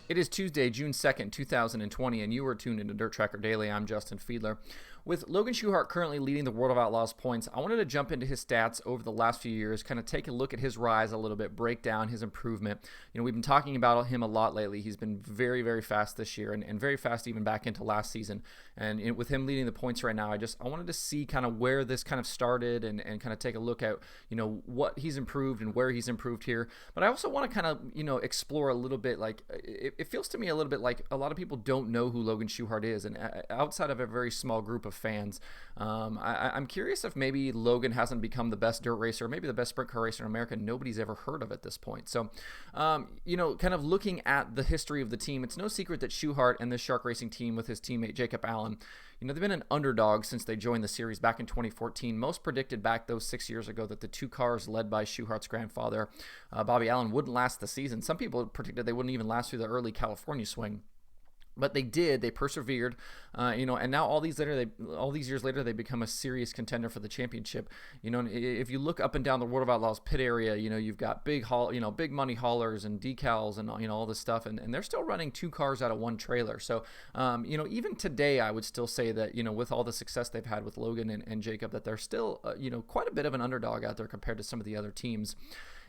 It is Tuesday, June 2nd, 2020, and you are tuned into Dirt Tracker Daily. I'm Justin Fiedler. With Logan Schuchart currently leading the World of Outlaws points, I wanted to jump into his stats over the last few years, kind of take a look at his rise a little bit, break down his improvement. We've been talking about him a lot lately. He's been very, very fast this year and very fast even back into last season. And with him leading the points right now, I wanted to see kind of where this kind of started and kind of take a look at, what he's improved and where he's improved here. But I also want to kind of, explore a little bit, like, it feels to me a little bit like a lot of people don't know who Logan Schuchart is. And outside of a very small group of fans, I'm curious if maybe Logan hasn't become the best dirt racer, maybe the best sprint car racer in America nobody's ever heard of at this point. So, kind of looking at the history of the team, it's no secret that Schuchart and this Shark Racing team with his teammate Jacob Allen, they've been an underdog since they joined the series back in 2014. Most predicted back those 6 years ago that the two cars led by Schuchart's grandfather, Bobby Allen, wouldn't last the season. Some people predicted they wouldn't even last through the early California swing. But they did. They persevered, and now all these years later, they become a serious contender for the championship. If you look up and down the World of Outlaws pit area, you've got big money haulers and decals and all this stuff, and they're still running two cars out of one trailer. So, even today, I would still say that with all the success they've had with Logan and Jacob, that they're still quite a bit of an underdog out there compared to some of the other teams.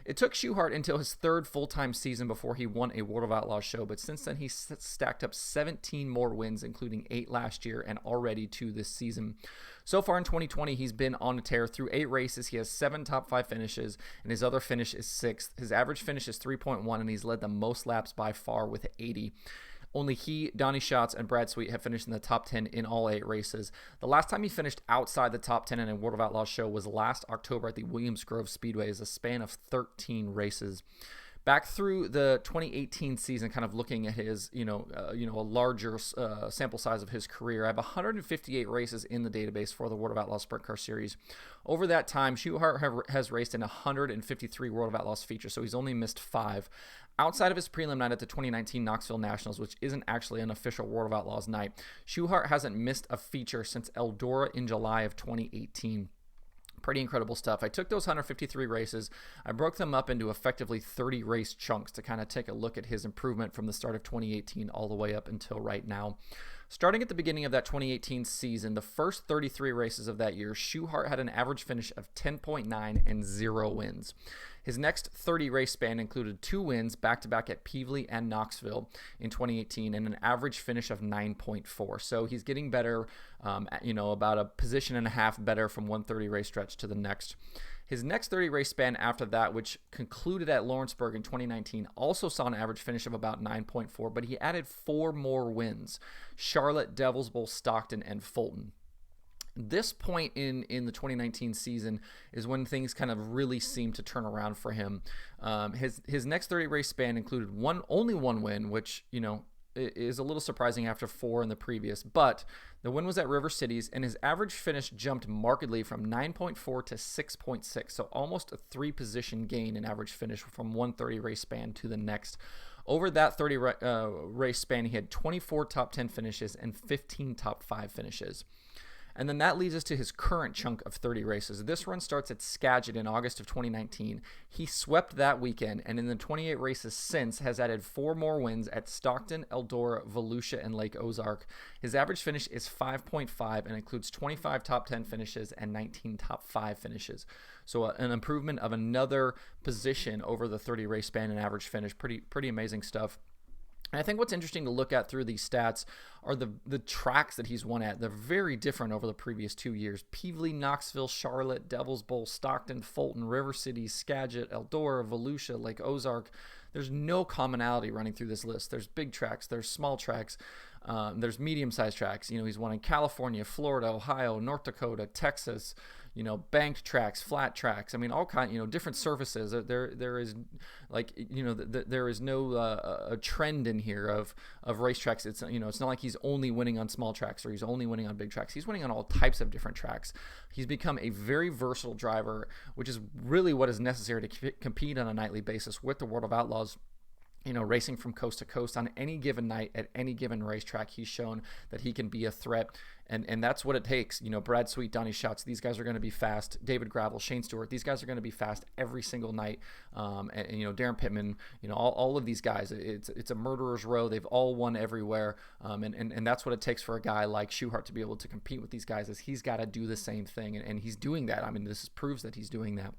It took Schuchart until his third full-time season before he won a World of Outlaws show, but since then he's stacked up 17 more wins, including 8 last year and already 2 this season. So far in 2020, he's been on a tear. Through 8 races, he has 7 top 5 finishes, and his other finish is 6th. His average finish is 3.1, and he's led the most laps by far with 80. Only he, Donnie Schatz, and Brad Sweet have finished in the top 10 in all 8 races. The last time he finished outside the top 10 in a World of Outlaws show was last October at the Williams Grove Speedway, as a span of 13 races. Back through the 2018 season, kind of looking at his, a larger sample size of his career, I have 158 races in the database for the World of Outlaws Sprint Car Series. Over that time, Schuchart has raced in 153 World of Outlaws features, so he's only missed 5. Outside of his prelim night at the 2019 Knoxville Nationals, which isn't actually an official World of Outlaws night, Schuchart hasn't missed a feature since Eldora in July of 2018. Pretty incredible stuff. I took those 153 races, I broke them up into effectively 30 race chunks to kind of take a look at his improvement from the start of 2018 all the way up until right now. Starting at the beginning of that 2018 season, the first 33 races of that year, Schuchart had an average finish of 10.9 and 0 wins. His next 30 race span included 2 wins back-to-back at Pevely and Knoxville in 2018 and an average finish of 9.4. So he's getting better, about a position and a half better from one 30 race stretch to the next. His next 30 race span after that, which concluded at Lawrenceburg in 2019, also saw an average finish of about 9.4, but he added 4 more wins: Charlotte, Devil's Bowl, Stockton, and Fulton. This point in the 2019 season is when things kind of really seemed to turn around for him. His next 30 race span included only one win, which is a little surprising after 4 in the previous, but the win was at River Cities, and his average finish jumped markedly from 9.4 to 6.6, so almost a 3-position gain in average finish from one 30 race span to the next. Over that 30 race span, he had 24 top 10 finishes and 15 top 5 finishes. And then that leads us to his current chunk of 30 races. This run starts at Skagit in August of 2019. He swept that weekend, and in the 28 races since has added 4 more wins at Stockton, Eldora, Volusia, and Lake Ozark. His average finish is 5.5 and includes 25 top 10 finishes and 19 top 5 finishes. So an improvement of another position over the 30 race span and average finish. Pretty amazing stuff. And I think what's interesting to look at through these stats are the tracks that he's won at. They're very different over the previous 2 years. Pevely, Knoxville, Charlotte, Devil's Bowl, Stockton, Fulton, River City, Skagit, Eldora, Volusia, Lake Ozark. There's no commonality running through this list. There's big tracks, there's small tracks, there's medium-sized tracks. He's won in California, Florida, Ohio, North Dakota, Texas, banked tracks, flat tracks. I mean, all kind, different surfaces. There is there is no a trend in here of racetracks. It's it's not like he's only winning on small tracks or he's only winning on big tracks. He's winning on all types of different tracks. He's become a very versatile driver, which is really what is necessary to compete on a nightly basis with the World of Outlaws. racing from coast to coast on any given night at any given racetrack. He's shown that he can be a threat, and that's what it takes. Brad Sweet, Donnie Schatz, these guys are going to be fast. David Gravel, Shane Stewart, these guys are going to be fast every single night. And Darren Pittman, all of these guys, it's a murderer's row. They've all won everywhere, and that's what it takes for a guy like Schuchart to be able to compete with these guys. Is he's got to do the same thing, and he's doing that. I mean, this proves that he's doing that.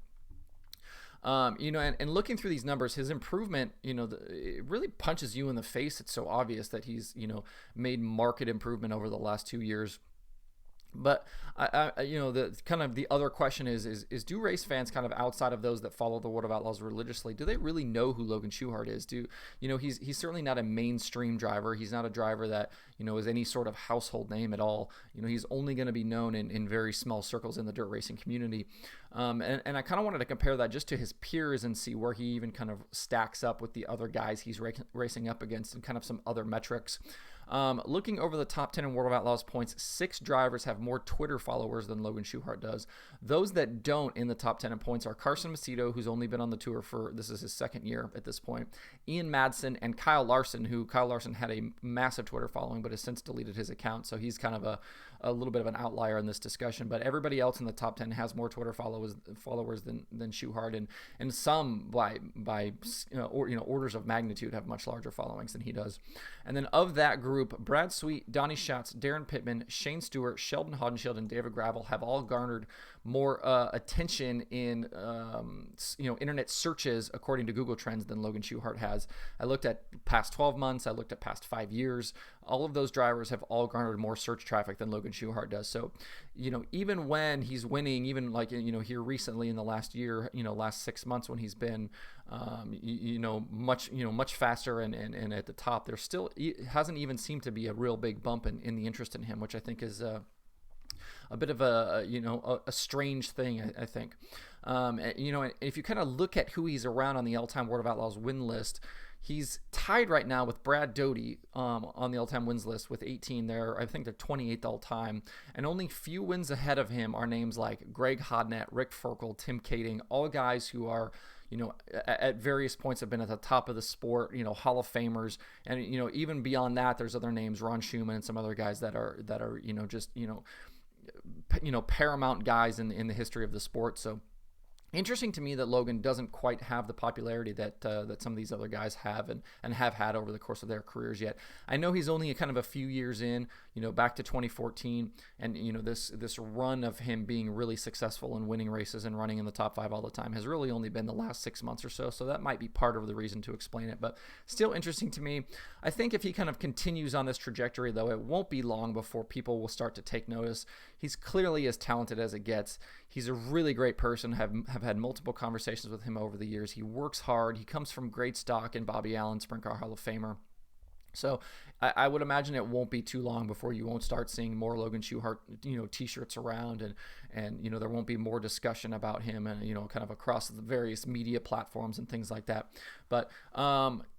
And looking through these numbers, his improvement, it really punches you in the face. It's so obvious that he's, made marked improvement over the last 2 years. But the kind of the other question is do race fans kind of outside of those that follow the World of Outlaws religiously, do they really know who Logan Schuchart is? He's certainly not a mainstream driver. He's not a driver that is any sort of household name at all. He's only going to be known in very small circles in the dirt racing community. And I kind of wanted to compare that just to his peers and see where he even kind of stacks up with the other guys he's racing up against and kind of some other metrics. Looking over the top 10 in World of Outlaws points, 6 drivers have more Twitter followers than Logan Schuchart does. Those that don't in the top 10 in points are Carson Macedo, who's only been on the tour this is his second year at this point, Ian Madsen, and Kyle Larson, who Kyle Larson had a massive Twitter following but has since deleted his account, so he's kind of a little bit of an outlier in this discussion. But everybody else in the top 10 has more Twitter followers than Schuchart, and some by orders of magnitude have much larger followings than he does. And then of that group, Brad Sweet, Donnie Schatz, Darren Pittman, Shane Stewart, Sheldon Haudenschild, and David Gravel have all garnered more attention in internet searches according to Google Trends than Logan Schuchart has. I looked at past 12 months. I looked at past 5 years. All of those drivers have all garnered more search traffic than Logan Schuchart does. So, even when he's winning, even like here recently in the last year, last 6 months when he's been much faster and at the top, there still hasn't even seemed to be a real big bump in the interest in him, which I think is a bit of a strange thing, I think. If you kind of look at who he's around on the all-time World of Outlaws win list, he's tied right now with Brad Doty on the all-time wins list with 18 there. I think they're 28th all-time. And only few wins ahead of him are names like Greg Hodnett, Rick Ferkel, Tim Kading, all guys who are at various points have been at the top of the sport, Hall of Famers. And, even beyond that, there's other names, Ron Schumann and some other guys that are paramount guys in the history of the sport. So interesting to me that Logan doesn't quite have the popularity that some of these other guys have and have had over the course of their careers yet. I know he's only kind of a few years in, back to 2014, and this run of him being really successful and winning races and running in the top 5 all the time has really only been the last 6 months or so. So that might be part of the reason to explain it, but still interesting to me. I think if he kind of continues on this trajectory, though, it won't be long before people will start to take notice. He's clearly as talented as it gets. He's a really great person. Have had multiple conversations with him over the years. He works hard. He comes from great stock in Bobby Allen, Sprint Car Hall of Famer. So I would imagine it won't be too long before you won't start seeing more Logan Schuchart, t-shirts around, and there won't be more discussion about him and, kind of across the various media platforms and things like that. But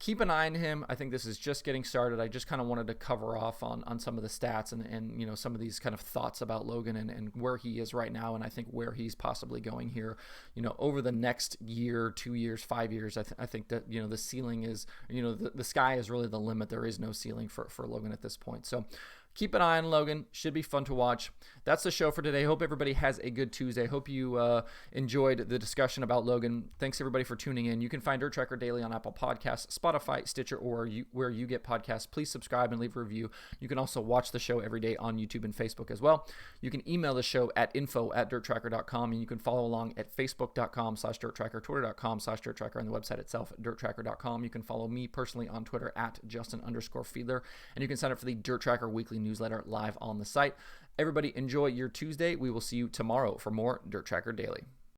keep an eye on him. I think this is just getting started. I just kind of wanted to cover off on some of the stats and some of these kind of thoughts about Logan and where he is right now. And I think where he's possibly going here, over the next year, 2 years, 5 years, I think that, the ceiling is, the sky is really the limit. There is no ceiling for Logan at this point. So keep an eye on Logan. Should be fun to watch. That's the show for today. Hope everybody has a good Tuesday. Hope you enjoyed the discussion about Logan. Thanks everybody for tuning in. You can find DIRTRACKR Daily on Apple Podcasts, Spotify, Stitcher, or where you get podcasts. Please subscribe and leave a review. You can also watch the show every day on YouTube and Facebook as well. You can email the show at info@dirtracker.com, and you can follow along at facebook.com/dirttracker, twitter.com/dirttracker, and the website itself at dirttracker.com. You can follow me personally on Twitter at Justin_Fiedler, and you can sign up for the DIRTRACKR weekly newsletter live on the site. Everybody enjoy your Tuesday. We will see you tomorrow for more DIRTRACKR Daily.